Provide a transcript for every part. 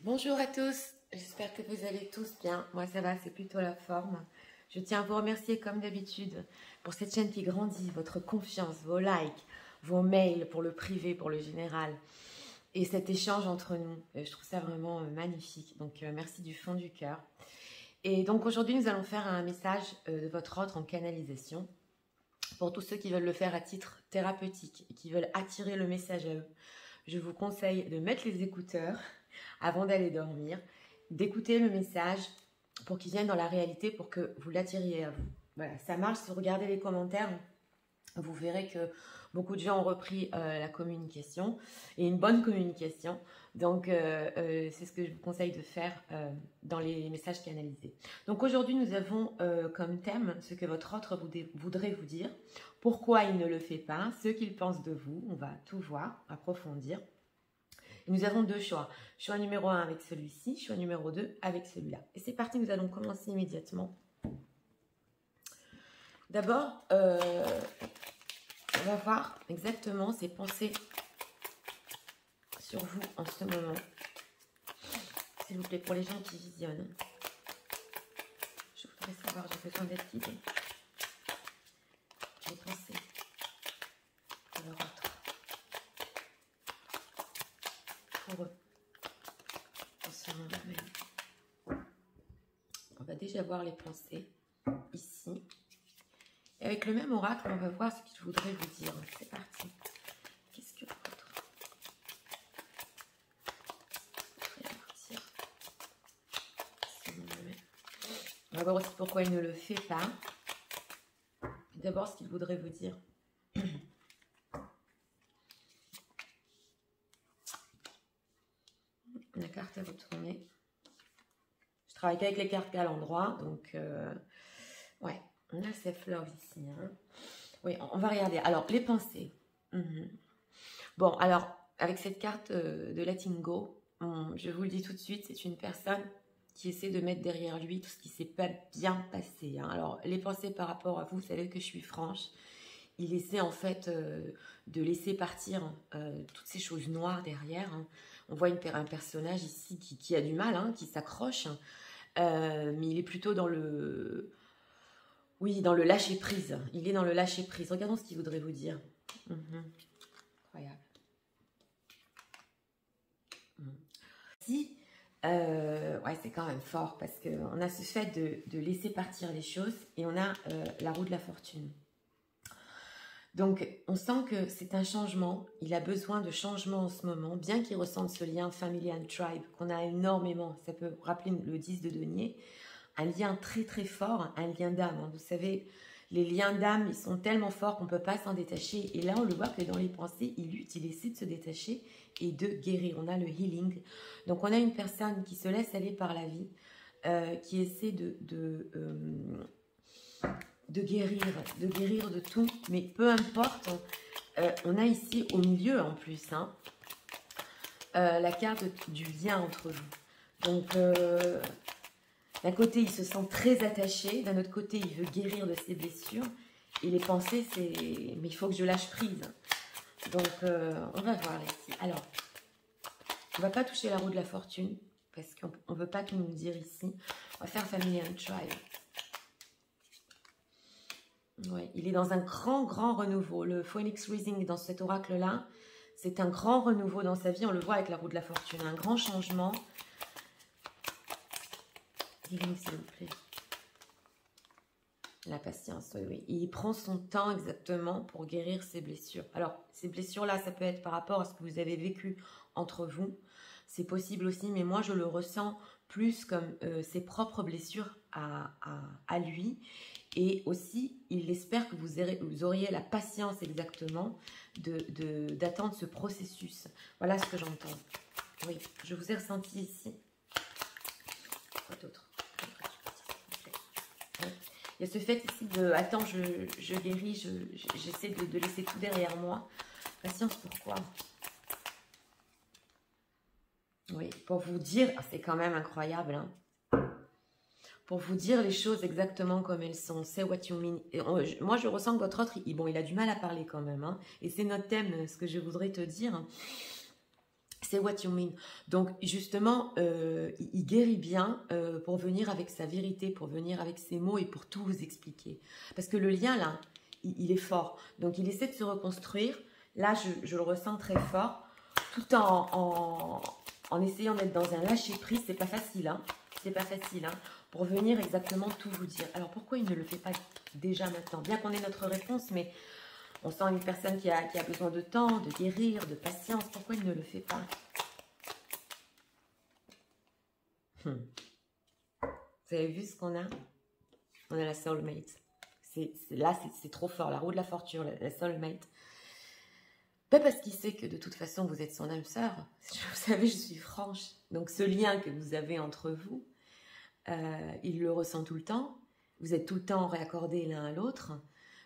Bonjour à tous, j'espère que vous allez tous bien. Moi ça va, c'est plutôt la forme. Je tiens à vous remercier comme d'habitude pour cette chaîne qui grandit, votre confiance, vos likes, vos mails pour le privé, pour le général et cet échange entre nous. Je trouve ça vraiment magnifique, donc merci du fond du cœur. Et donc aujourd'hui nous allons faire un message de votre ordre en canalisation pour tous ceux qui veulent le faire à titre thérapeutique et qui veulent attirer le message à eux. Je vous conseille de mettre les écouteurs avant d'aller dormir, d'écouter le message pour qu'il vienne dans la réalité, pour que vous l'attiriez à vous. Voilà, ça marche. Si vous regardez les commentaires, vous verrez que beaucoup de gens ont repris la communication et une bonne communication. Donc, c'est ce que je vous conseille de faire dans les messages canalisés. Donc, aujourd'hui, nous avons comme thème ce que votre autre voudrait vous dire, pourquoi il ne le fait pas, ce qu'il pense de vous. On va tout voir, approfondir. Et nous avons deux choix. Choix numéro 1 avec celui-ci, choix numéro 2 avec celui-là. Et c'est parti, nous allons commencer immédiatement. D'abord, on va voir exactement ces pensées sur vous en ce moment. S'il vous plaît, pour les gens qui visionnent. Je voudrais savoir, j'ai besoin d'être guidée. Les pensées de leur autre. Pour eux. En ce moment même. On va déjà voir les pensées ici. Et avec le même oracle, on va voir ce qu'il voudrait vous dire. C'est parti. Qu'est-ce que votre voudrait partir? On va voir aussi pourquoi il ne le fait pas. D'abord, ce qu'il voudrait vous dire. La carte est retournée. Je travaille qu'avec les cartes à l'endroit, donc ouais, on a le self-love ici. Hein. Oui, on va regarder. Alors, les pensées. Bon, alors, avec cette carte de Letting Go, je vous le dis tout de suite, c'est une personne qui essaie de mettre derrière lui tout ce qui ne s'est pas bien passé. Hein. Alors, les pensées par rapport à vous, vous savez que je suis franche. Il essaie en fait de laisser partir toutes ces choses noires derrière. Hein. On voit un personnage ici qui a du mal, hein, qui s'accroche, mais il est plutôt dans le... Oui, dans le lâcher-prise. Il est dans le lâcher-prise. Regardons ce qu'il voudrait vous dire. Incroyable. Si, ouais, c'est quand même fort parce qu'on a ce fait de laisser partir les choses et on a la roue de la fortune. Donc, on sent que c'est un changement. Il a besoin de changement en ce moment, bien qu'il ressente ce lien family and tribe qu'on a énormément. Ça peut vous rappeler le 10 de denier. Un lien très très fort, un lien d'âme. Hein. Vous savez, les liens d'âme, ils sont tellement forts qu'on ne peut pas s'en détacher. Et là, on le voit que dans les pensées, il lutte, il essaie de se détacher et de guérir. On a le healing. Donc, on a une personne qui se laisse aller par la vie, qui essaie de guérir de tout, mais peu importe, on a ici au milieu en plus, hein, la carte du lien entre vous. Donc, d'un côté, il se sent très attaché, d'un autre côté, il veut guérir de ses blessures, et les pensées, c'est « mais il faut que je lâche prise ». Donc, on va voir ici. Alors, on ne va pas toucher la roue de la fortune, parce qu'on ne veut pas tout nous dire ici. On va faire Family and Tribe. Ouais, il est dans un grand renouveau. Le Phoenix Rising dans cet oracle-là, c'est un grand renouveau dans sa vie. On le voit avec la roue de la fortune. Un grand changement. Dis-nous, s'il vous plaît. La patience, oui, oui. Il prend son temps exactement pour guérir ses blessures. Alors, ces blessures-là, ça peut être par rapport à ce que vous avez vécu entre vous. C'est possible aussi, mais moi, je le ressens plus comme ses propres blessures à lui. Et aussi, il espère que vous auriez la patience exactement d'attendre ce processus. Voilà ce que j'entends. Oui, je vous ai ressenti ici. Quoi d'autre? Il y a ce fait ici de, attends, je guéris, j'essaie de laisser tout derrière moi. Patience, pourquoi? Oui, pour vous dire, c'est quand même incroyable, hein. Pour vous dire les choses exactement comme elles sont. Say what you mean. Et moi, je ressens que votre autre, il a du mal à parler quand même. Hein. Et c'est notre thème, ce que je voudrais te dire. C'est what you mean. Donc, justement, il guérit bien pour venir avec sa vérité, pour venir avec ses mots et pour tout vous expliquer. Parce que le lien, là, il est fort. Donc, il essaie de se reconstruire. Là, je le ressens très fort. Tout en essayant d'être dans un lâcher-prise. C'est pas facile, hein. C'est pas facile, hein. Pour venir exactement tout vous dire. Alors, pourquoi il ne le fait pas déjà maintenant? Bien qu'on ait notre réponse, mais... On sent une personne qui a besoin de temps, de guérir, de patience. Pourquoi il ne le fait pas? Vous avez vu ce qu'on a? On a la soulmate. Là, c'est trop fort. La roue de la fortune, la soulmate. Pas parce qu'il sait que de toute façon, vous êtes son âme sœur. Vous savez, je suis franche. Donc, ce lien que vous avez entre vous, il le ressent tout le temps. Vous êtes tout le temps réaccordés l'un à l'autre.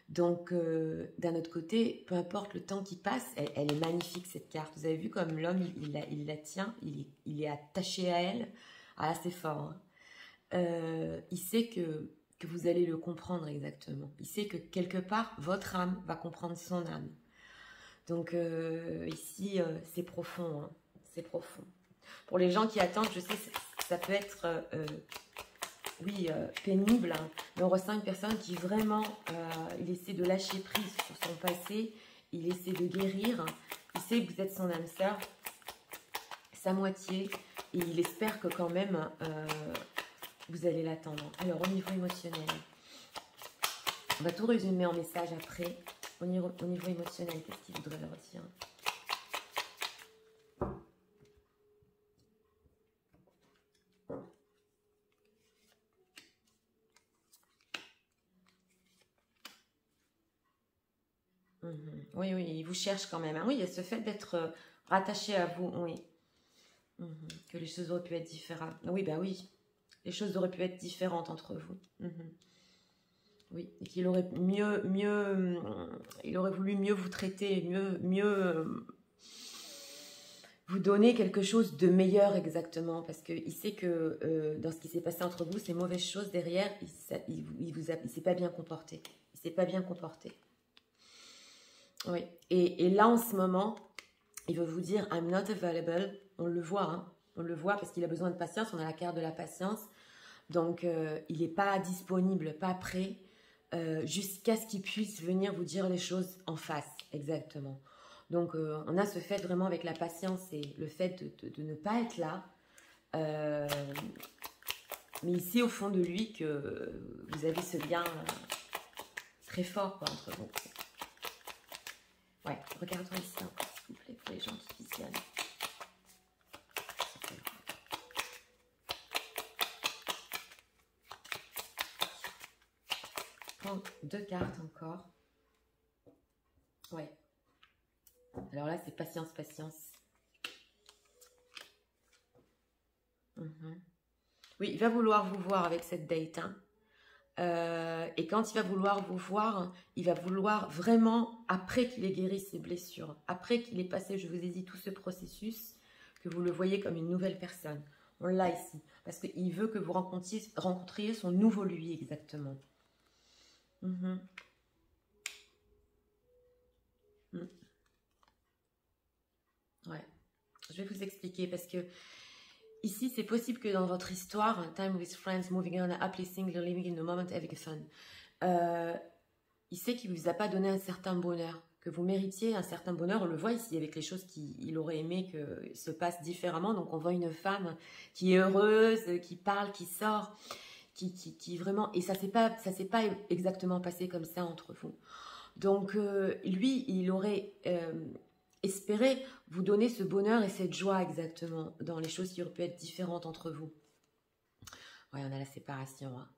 Donc, d'un autre côté, peu importe le temps qui passe, elle est magnifique cette carte. Vous avez vu comme l'homme, il la tient, il est attaché à elle. Ah, c'est fort. Hein. Il sait que vous allez le comprendre exactement. Il sait que quelque part, votre âme va comprendre son âme. Donc, ici, c'est profond. Hein. C'est profond. Pour les gens qui attendent, je sais, ça peut être... oui, pénible, hein. Mais on ressent une personne qui vraiment, il essaie de lâcher prise sur son passé, il essaie de guérir, il sait que vous êtes son âme sœur, sa moitié, et il espère que quand même, vous allez l'attendre. Alors, au niveau émotionnel, on va tout résumer en message après. Au niveau émotionnel, qu'est-ce qu'il voudrait leur dire? Oui, oui, il vous cherche quand même. Hein. Oui, il y a ce fait d'être rattaché à vous, oui. Que les choses auraient pu être différentes. Oui, bah oui. Les choses auraient pu être différentes entre vous. Oui, et qu'il aurait il aurait voulu mieux vous traiter, mieux vous donner quelque chose de meilleur exactement. Parce qu'il sait que dans ce qui s'est passé entre vous, ces mauvaises choses derrière, il s'est pas bien comporté. Il s'est pas bien comporté. Oui, et là en ce moment, il veut vous dire I'm not available. On le voit, hein. On le voit parce qu'il a besoin de patience. On a la carte de la patience. Donc, il n'est pas disponible, pas prêt, jusqu'à ce qu'il puisse venir vous dire les choses en face, exactement. Donc, on a ce fait vraiment avec la patience et le fait de ne pas être là. Mais il sait au fond de lui que vous avez ce lien très fort quoi, entre vous. Ouais, regardons ici encore, s'il vous plaît, pour les gens qui visionnent. Prends 2 cartes encore. Ouais. Alors là, c'est patience, patience. Oui, il va vouloir vous voir avec cette date. Hein. Et quand il va vouloir vous voir, il va vouloir vraiment, après qu'il ait guéri ses blessures, après qu'il ait passé, je vous ai dit, tout ce processus, que vous le voyez comme une nouvelle personne. On l'a ici, parce qu'il veut que vous rencontriez son nouveau lui, exactement. Ouais, je vais vous expliquer, parce que ici, c'est possible que dans votre histoire, time with friends, moving on, happily single, living in the moment, having fun, il sait qu'il ne vous a pas donné un certain bonheur, que vous méritiez un certain bonheur. On le voit ici avec les choses qu'il aurait aimé que se passent différemment. Donc, on voit une femme qui est heureuse, qui parle, qui sort, qui vraiment... Et ça ne s'est pas exactement passé comme ça entre vous. Donc, lui, il aurait... espérer vous donner ce bonheur et cette joie exactement dans les choses qui auraient pu être différentes entre vous. Ouais, on a la séparation. Hein.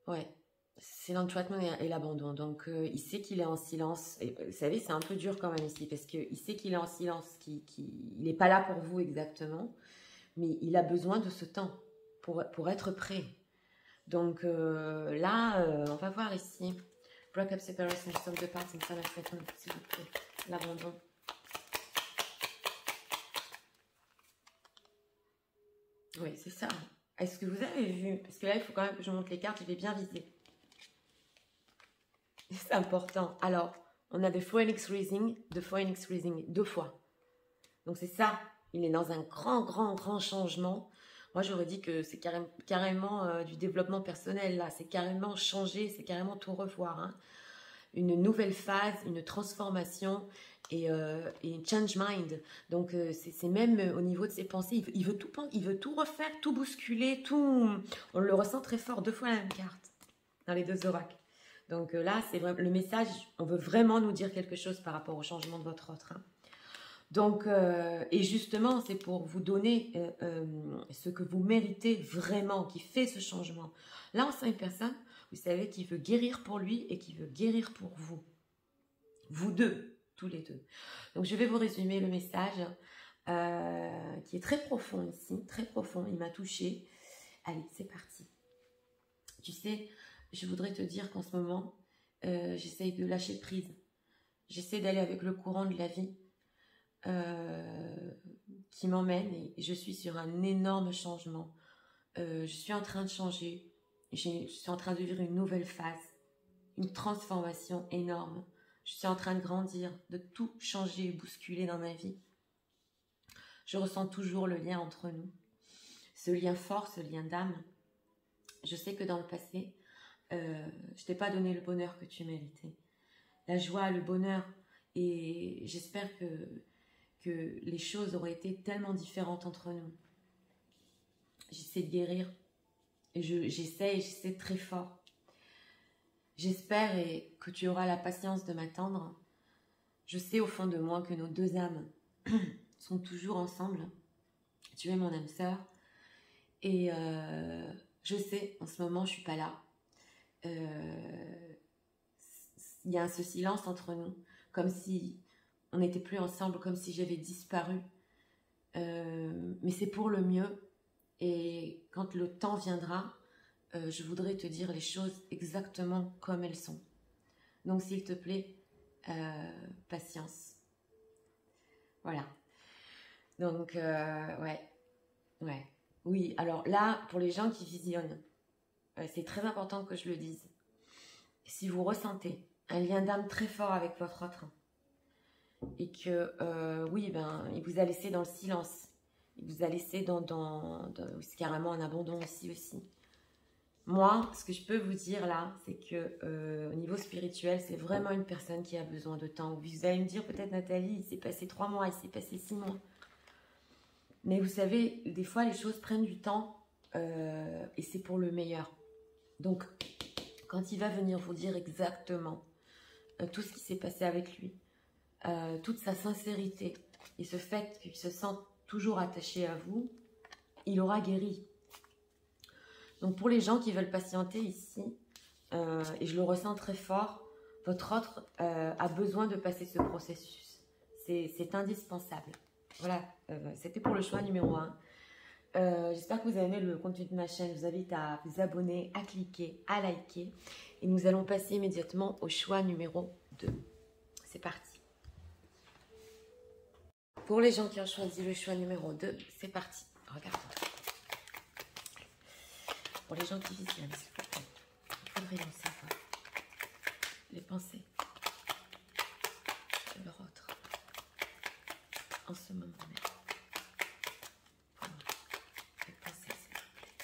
Ouais, c'est l'entraînement et l'abandon. Donc, il sait qu'il est en silence. Et, vous savez, c'est un peu dur quand même ici parce qu'il sait qu'il est en silence, qu'il n'est pas là pour vous exactement. Mais il a besoin de ce temps pour être prêt. Donc, là, on va voir ici. Break up, separation, some de parts, s'il vous plaît. L'abandon. Oui, c'est ça. Est-ce que vous avez vu? Parce que là, il faut quand même que je monte les cartes, je vais bien viser. C'est important. Alors, on a The Phoenix Rising 2 fois. Donc c'est ça, il est dans un grand changement. Moi j'aurais dit que c'est carrément du développement personnel là, c'est carrément changer, c'est carrément tout revoir, hein. Une nouvelle phase, une transformation et une change mind. Donc c'est même au niveau de ses pensées, il veut tout refaire, tout bousculer, tout. On le ressent très fort, 2 fois la même carte dans les 2 oracles. Donc là, c'est le message, on veut vraiment nous dire quelque chose par rapport au changement de votre autre, hein. Donc, et justement, c'est pour vous donner ce que vous méritez vraiment, qui fait ce changement. Là, on sent une personne, vous savez, qui veut guérir pour lui et qui veut guérir pour vous. Vous deux, tous les deux. Donc, je vais vous résumer le message qui est très profond ici, très profond, il m'a touché. Allez, c'est parti. Tu sais, je voudrais te dire qu'en ce moment, j'essaye de lâcher prise. J'essaie d'aller avec le courant de la vie. Qui m'emmène et je suis sur un énorme changement. Je suis en train de changer, je suis en train de vivre une nouvelle phase, une transformation énorme. Je suis en train de grandir, de tout changer et bousculer dans ma vie. Je ressens toujours le lien entre nous, ce lien fort, ce lien d'âme. Je sais que dans le passé, je t'ai pas donné le bonheur que tu méritais, la joie, le bonheur, et j'espère que les choses auraient été tellement différentes entre nous. J'essaie de guérir et j'essaie très fort. J'espère que tu auras la patience de m'attendre. Je sais au fond de moi que nos 2 âmes sont toujours ensemble. Tu es mon âme sœur et je sais, en ce moment, je suis pas là. Il y a ce silence entre nous, comme si on n'était plus ensemble, comme si j'avais disparu. Mais c'est pour le mieux. Et quand le temps viendra, je voudrais te dire les choses exactement comme elles sont. Donc, s'il te plaît, patience. Voilà. Donc, ouais. Oui, alors là, pour les gens qui visionnent, c'est très important que je le dise. Si vous ressentez un lien d'âme très fort avec votre autre, et que, oui, ben, il vous a laissé dans le silence. Il vous a laissé c'est carrément un abandon aussi. Moi, ce que je peux vous dire là, c'est que au niveau spirituel, c'est vraiment une personne qui a besoin de temps. Vous allez me dire peut-être, Nathalie, il s'est passé 3 mois, il s'est passé 6 mois. Mais vous savez, des fois, les choses prennent du temps et c'est pour le meilleur. Donc, quand il va venir vous dire exactement tout ce qui s'est passé avec lui, toute sa sincérité et ce fait qu'il se sent toujours attaché à vous, il aura guéri. Donc pour les gens qui veulent patienter ici, et je le ressens très fort, votre autre a besoin de passer ce processus. C'est indispensable. Voilà, c'était pour le choix numéro 1. J'espère que vous avez aimé le contenu de ma chaîne. Je vous invite à vous abonner, à cliquer, à liker. Et nous allons passer immédiatement au choix numéro 2. C'est parti. Pour les gens qui ont choisi le choix numéro 2, c'est parti. Regardez. Pour les gens qui visionnent, s'il vous plaît, il faudrait en savoir les pensées de leur autre en ce moment même. Pour moi, les pensées, s'il vous plaît.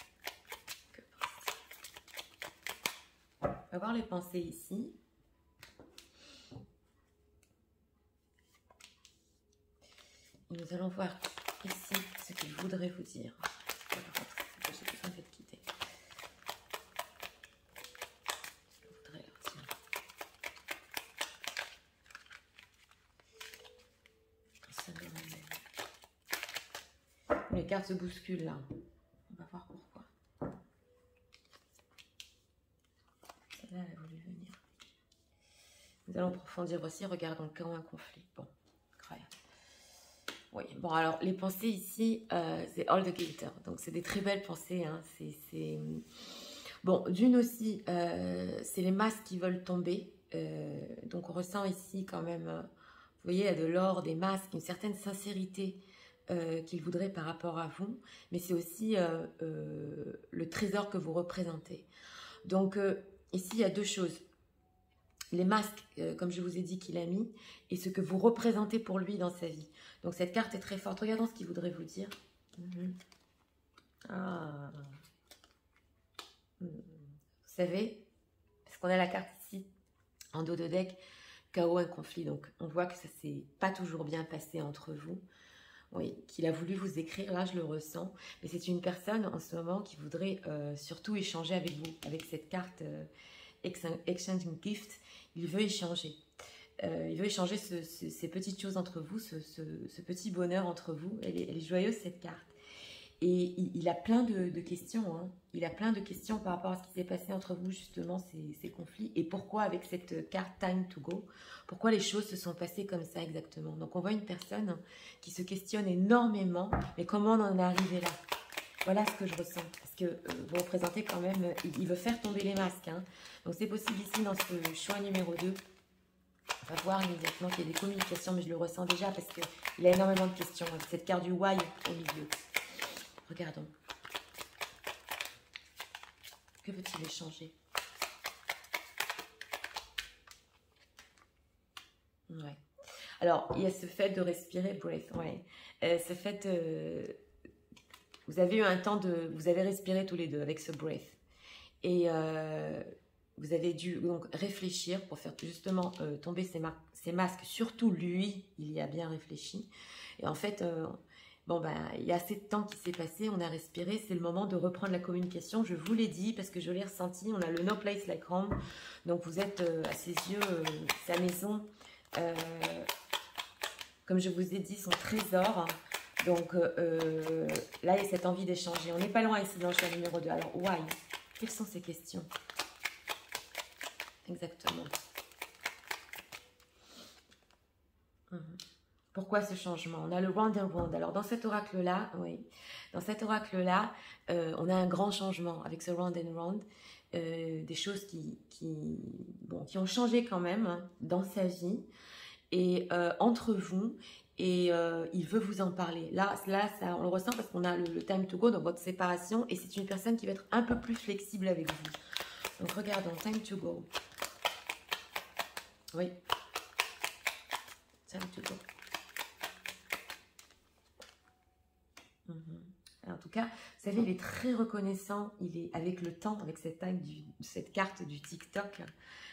Que pense-t-il? On va voir les pensées ici. Et nous allons voir ici ce qu'il voudrait vous dire. J'ai besoin d'être guidée. Je voudrais leur dire. Ce moment même. Les cartes se bousculent là. On va voir pourquoi. Celle-là, elle a voulu venir. Nous allons approfondir aussi. Regardons quand un conflit. Bon, incroyable. Oui, bon alors les pensées ici, c'est all the glitter, donc c'est des très belles pensées, hein. Bon, d'une aussi, c'est les masques qui veulent tomber, donc on ressent ici quand même, vous voyez, il y a de l'or, des masques, une certaine sincérité qu'il voudrait par rapport à vous, mais c'est aussi le trésor que vous représentez. Donc ici il y a 2 choses. les masques, comme je vous ai dit, qu'il a mis, et ce que vous représentez pour lui dans sa vie. Donc cette carte est très forte. Regardons ce qu'il voudrait vous dire. Ah. Vous savez, parce qu'on a la carte ici, en dos de deck, chaos, un conflit. Donc on voit que ça s'est pas toujours bien passé entre vous. Oui, qu'il a voulu vous écrire, là je le ressens. Mais c'est une personne en ce moment qui voudrait surtout échanger avec vous, avec cette carte Exchanging Gift. Il veut échanger. Il veut échanger ces petites choses entre vous, ce petit bonheur entre vous. Elle est joyeuse cette carte. Et il a plein de questions. Hein. Il a plein de questions par rapport à ce qui s'est passé entre vous, justement, ces conflits. Et pourquoi, avec cette carte Time to Go, pourquoi les choses se sont passées comme ça exactement. Donc, on voit une personne qui se questionne énormément. Mais comment on en est arrivé là? Voilà ce que je ressens. Parce que vous représentez quand même... Il veut faire tomber les masques. Hein. Donc, c'est possible ici, dans ce choix numéro 2. On va voir immédiatement qu'il y a des communications, mais je le ressens déjà parce qu'il a énormément de questions. Avec cette carte du Why au milieu. Regardons. Que veut-il échanger? Ouais. Alors, il y a ce fait de respirer, breath. Ouais. Ce fait, vous avez eu un temps de... Vous avez respiré tous les deux avec ce breath. Et vous avez dû donc réfléchir pour faire justement tomber ces masques. Surtout lui, il y a bien réfléchi. Et en fait... bon, ben, il y a assez de temps qui s'est passé, on a respiré, c'est le moment de reprendre la communication. Je vous l'ai dit parce que je l'ai ressenti, on a le No Place Like Home. Donc vous êtes à ses yeux, sa maison, comme je vous ai dit, son trésor. Donc là, il y a cette envie d'échanger. On n'est pas loin ici dans le choix numéro 2. Alors, why? Quelles sont ces questions? Exactement. Pourquoi ce changement? On a le Round and Round. Alors, dans cet oracle-là, oui, dans cet oracle-là, on a un grand changement avec ce Round and Round. Des choses qui ont changé quand même hein, dans sa vie et entre vous. Et il veut vous en parler. Là ça, on le ressent parce qu'on a le time to go dans votre séparation. Et c'est une personne qui va être un peu plus flexible avec vous. Donc, regardons. Time to go. Oui. Time to go. En tout cas, vous savez, il est très reconnaissant. Il est avec le temps, avec cette carte du TikTok,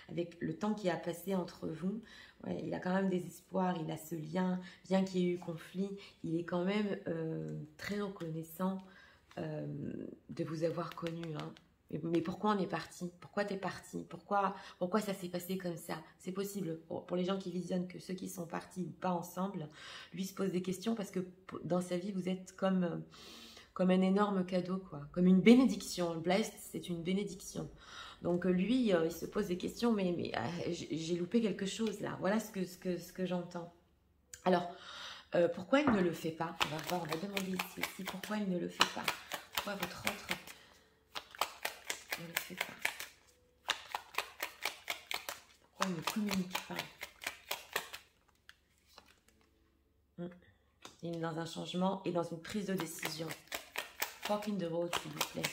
avec le temps qui a passé entre vous. Ouais, il a quand même des espoirs, il a ce lien, bien qu'il y ait eu conflit. Il est quand même très reconnaissant de vous avoir connu. Hein. Mais pourquoi on est parti? Pourquoi tu es parti? Pourquoi ça s'est passé comme ça? C'est possible. Pour les gens qui visionnent, que ceux qui sont partis ou pas ensemble, lui se pose des questions parce que dans sa vie, vous êtes comme un énorme cadeau, quoi. Comme une bénédiction. Blessed, c'est une bénédiction. Donc lui, il se pose des questions, mais j'ai loupé quelque chose là. Voilà ce que j'entends. Alors, pourquoi il ne le fait pas? On va voir, on va demander ici pourquoi il ne le fait pas. Pourquoi votre autre ne le fait pas? Pourquoi il ne communique pas? Il est dans un changement et dans une prise de décision. Fork in the road, s'il vous plaît.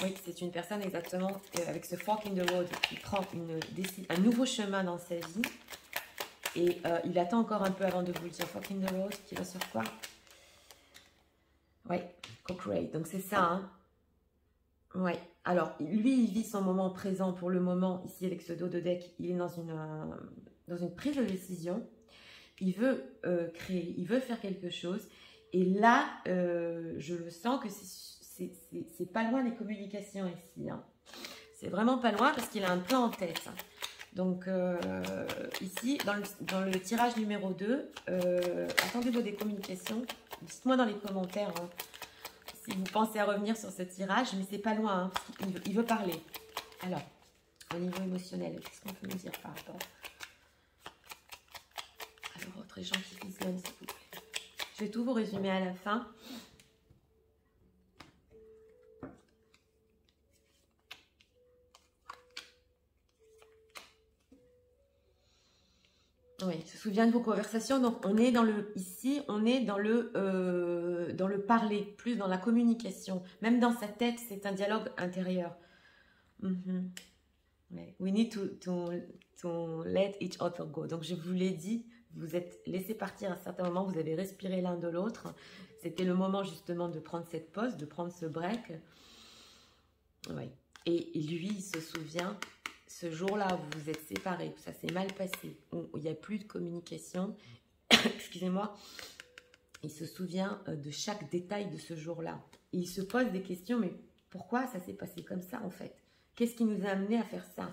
Oui, c'est une personne exactement avec ce fork in the road qui prend un nouveau chemin dans sa vie. Et il attend encore un peu avant de vous le dire. Fork in the road, qui va sur quoi? Oui, co-create. Donc c'est ça, hein. Oui. Alors, lui, il vit son moment présent pour le moment. Ici, avec ce dos de deck, il est dans une prise de décision. Il veut créer, il veut faire quelque chose. Et là, je le sens que c'est pas loin des communications ici. Hein. C'est vraiment pas loin parce qu'il a un plan en tête. Hein. Donc, ici, dans le tirage numéro 2, attendez-vous des communications. Dites-moi dans les commentaires hein, si vous pensez à revenir sur ce tirage, mais c'est pas loin. Hein, il veut parler. Alors, au niveau émotionnel, qu'est-ce qu'on peut nous dire par rapport? Alors, autres gens qui visionnent, s'il vous plaît. Je vais tout vous résumer à la fin. Oui, il se souvient de vos conversations. Donc, on est ici, on est dans le parler, plus dans la communication. Même dans sa tête, c'est un dialogue intérieur. Ouais. We need to let each other go. Donc je vous l'ai dit, vous êtes laissé partir à un certain moment, vous avez respiré l'un de l'autre. C'était le moment justement de prendre cette pause, de prendre ce break. Ouais. Et lui, il se souvient, ce jour-là où vous vous êtes séparés, où ça s'est mal passé, où il n'y a plus de communication, excusez-moi, il se souvient de chaque détail de ce jour-là. Et il se pose des questions, mais pourquoi ça s'est passé comme ça en fait? Qu'est-ce qui nous a amené à faire ça?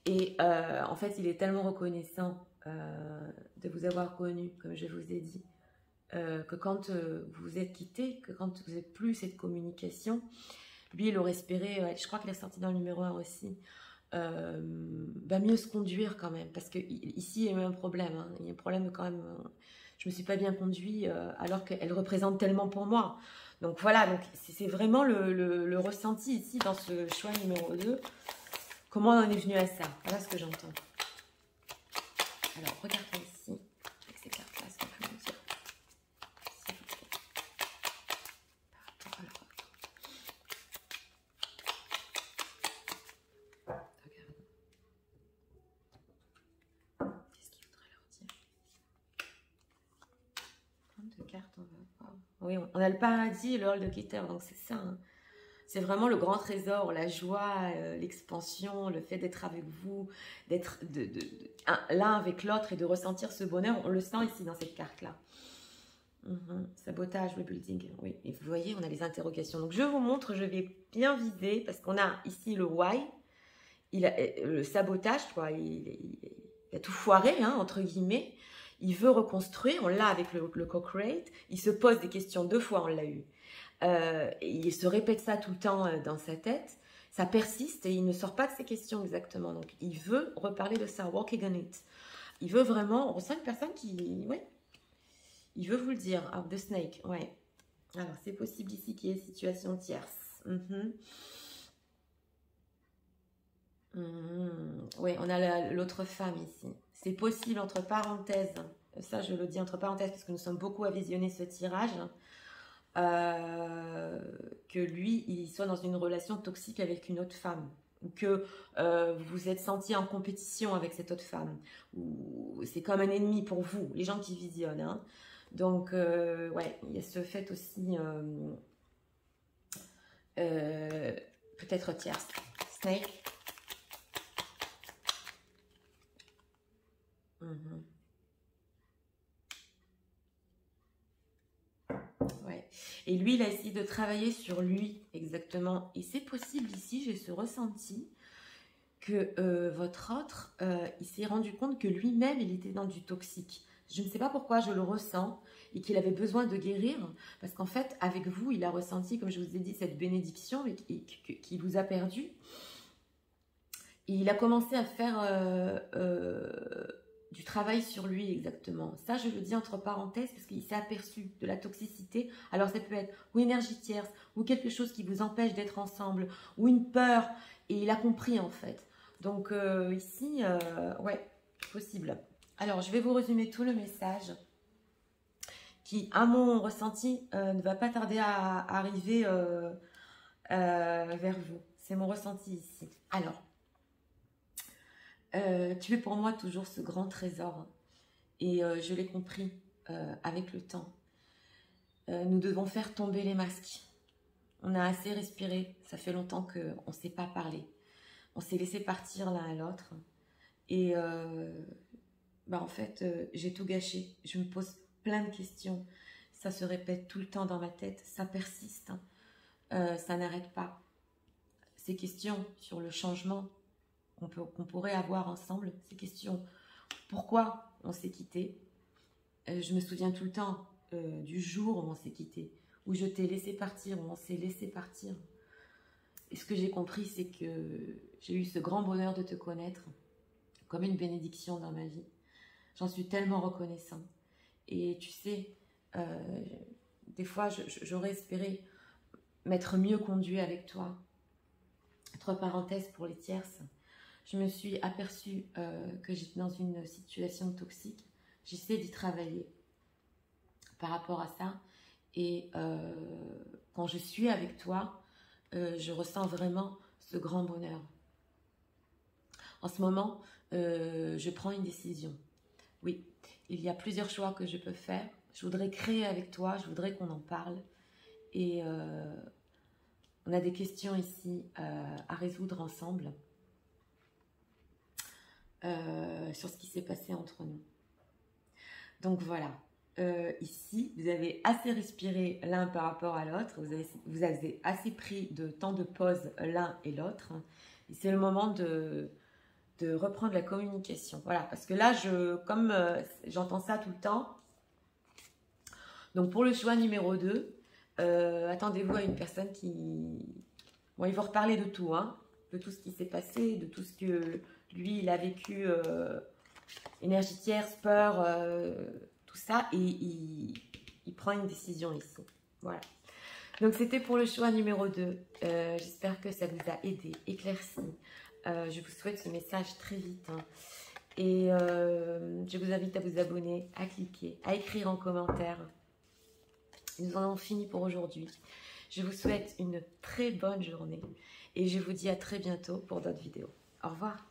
Et en fait, il est tellement reconnaissant de vous avoir connu, comme je vous ai dit, que quand vous vous êtes quittés, que quand vous n'avez plus cette communication, lui, il aurait espéré, je crois qu'il est sorti dans le numéro 1 aussi, mieux se conduire quand même, parce que ici, il y a eu un problème, hein. Il y a un problème quand même, je me suis pas bien conduit, alors qu'elle représente tellement pour moi. Donc voilà, donc c'est vraiment le ressenti ici, dans ce choix numéro 2. Comment on en est venu à ça? Voilà ce que j'entends. Alors, regardez ici, avec ces cartes-là, ce qu'on peut nous dire. S'il vous plaît. Par rapport à l'autre. Regardez. Qu'est-ce qu'il faudrait leur dire? 32 cartes, on va voir. Oui, on a le paradis et le hall de Keter, donc c'est ça, hein. C'est vraiment le grand trésor, la joie, l'expansion, le fait d'être avec vous, d'être l'un avec l'autre et de ressentir ce bonheur. On le sent ici dans cette carte-là. Sabotage, rebuilding. Oui, et vous voyez, on a les interrogations. Donc, je vous montre, je vais bien viser parce qu'on a ici le why. Il a le sabotage, quoi. Il a tout foiré, hein, entre guillemets. Il veut reconstruire. On l'a avec le co-create. Il se pose des questions 2 fois, on l'a eu. Il se répète ça tout le temps dans sa tête, ça persiste et il ne sort pas de ses questions exactement. Donc il veut reparler de ça, working on it. Il veut vraiment, on ressent une personne qui, ouais, il veut vous le dire, of the snake, ouais. Alors c'est possible ici qu'il y ait une situation tierce. Oui, on a l'autre femme ici. C'est possible entre parenthèses, ça je le dis entre parenthèses parce que nous sommes beaucoup à visionner ce tirage. Que lui, il soit dans une relation toxique avec une autre femme, ou que vous vous êtes senti en compétition avec cette autre femme, ou c'est comme un ennemi pour vous, les gens qui visionnent, hein. Donc, ouais, il y a ce fait aussi, peut-être tierce. Snake. Ouais. Et lui, il a essayé de travailler sur lui, exactement. Et c'est possible ici, j'ai ce ressenti que votre autre, il s'est rendu compte que lui-même, il était dans du toxique. Je ne sais pas pourquoi, je le ressens et qu'il avait besoin de guérir. Parce qu'en fait, avec vous, il a ressenti, comme je vous ai dit, cette bénédiction et qui vous a perdu. Et il a commencé à faire du travail sur lui exactement. Ça, je le dis entre parenthèses parce qu'il s'est aperçu de la toxicité. Alors, ça peut être ou énergie tierce, ou quelque chose qui vous empêche d'être ensemble, ou une peur. Et il a compris en fait. Donc ici, ouais, possible. Alors, je vais vous résumer tout le message qui, à mon ressenti, ne va pas tarder à arriver vers vous. C'est mon ressenti ici. Alors, tu es pour moi toujours ce grand trésor. Et je l'ai compris avec le temps. Nous devons faire tomber les masques. On a assez respiré. Ça fait longtemps qu'on ne s'est pas parlé. On s'est laissé partir l'un à l'autre. Et en fait, j'ai tout gâché. Je me pose plein de questions. Ça se répète tout le temps dans ma tête. Ça persiste. Ça n'arrête pas. Ces questions sur le changement qu'on pourrait avoir ensemble, ces questions, pourquoi on s'est quitté, je me souviens tout le temps du jour où on s'est quitté, où je t'ai laissé partir, où on s'est laissé partir. Et ce que j'ai compris, c'est que j'ai eu ce grand bonheur de te connaître, comme une bénédiction dans ma vie. J'en suis tellement reconnaissant. Et tu sais, des fois, j'aurais espéré m'être mieux conduit avec toi. Entre parenthèses pour les tierces, je me suis aperçue que j'étais dans une situation toxique. J'essaie d'y travailler par rapport à ça. Et quand je suis avec toi, je ressens vraiment ce grand bonheur. En ce moment, je prends une décision. Oui, il y a plusieurs choix que je peux faire. Je voudrais créer avec toi, je voudrais qu'on en parle. Et on a des questions ici à résoudre ensemble sur ce qui s'est passé entre nous. Donc voilà, ici, vous avez assez respiré l'un par rapport à l'autre. Vous avez assez pris de temps de pause l'un et l'autre. Et c'est le moment de reprendre la communication. Voilà, parce que là, comme j'entends ça tout le temps, donc pour le choix numéro 2, attendez-vous à une personne qui... Bon, il va reparler de tout, hein, de tout ce qui s'est passé, de tout ce que lui, il a vécu, énergie tierce, peur, tout ça, et il prend une décision ici. Voilà. Donc, c'était pour le choix numéro 2. J'espère que ça vous a aidé, éclairci. Je vous souhaite ce message très vite. Hein. Et je vous invite à vous abonner, à cliquer, à écrire en commentaire. Nous en avons fini pour aujourd'hui. Je vous souhaite une très bonne journée et je vous dis à très bientôt pour d'autres vidéos. Au revoir.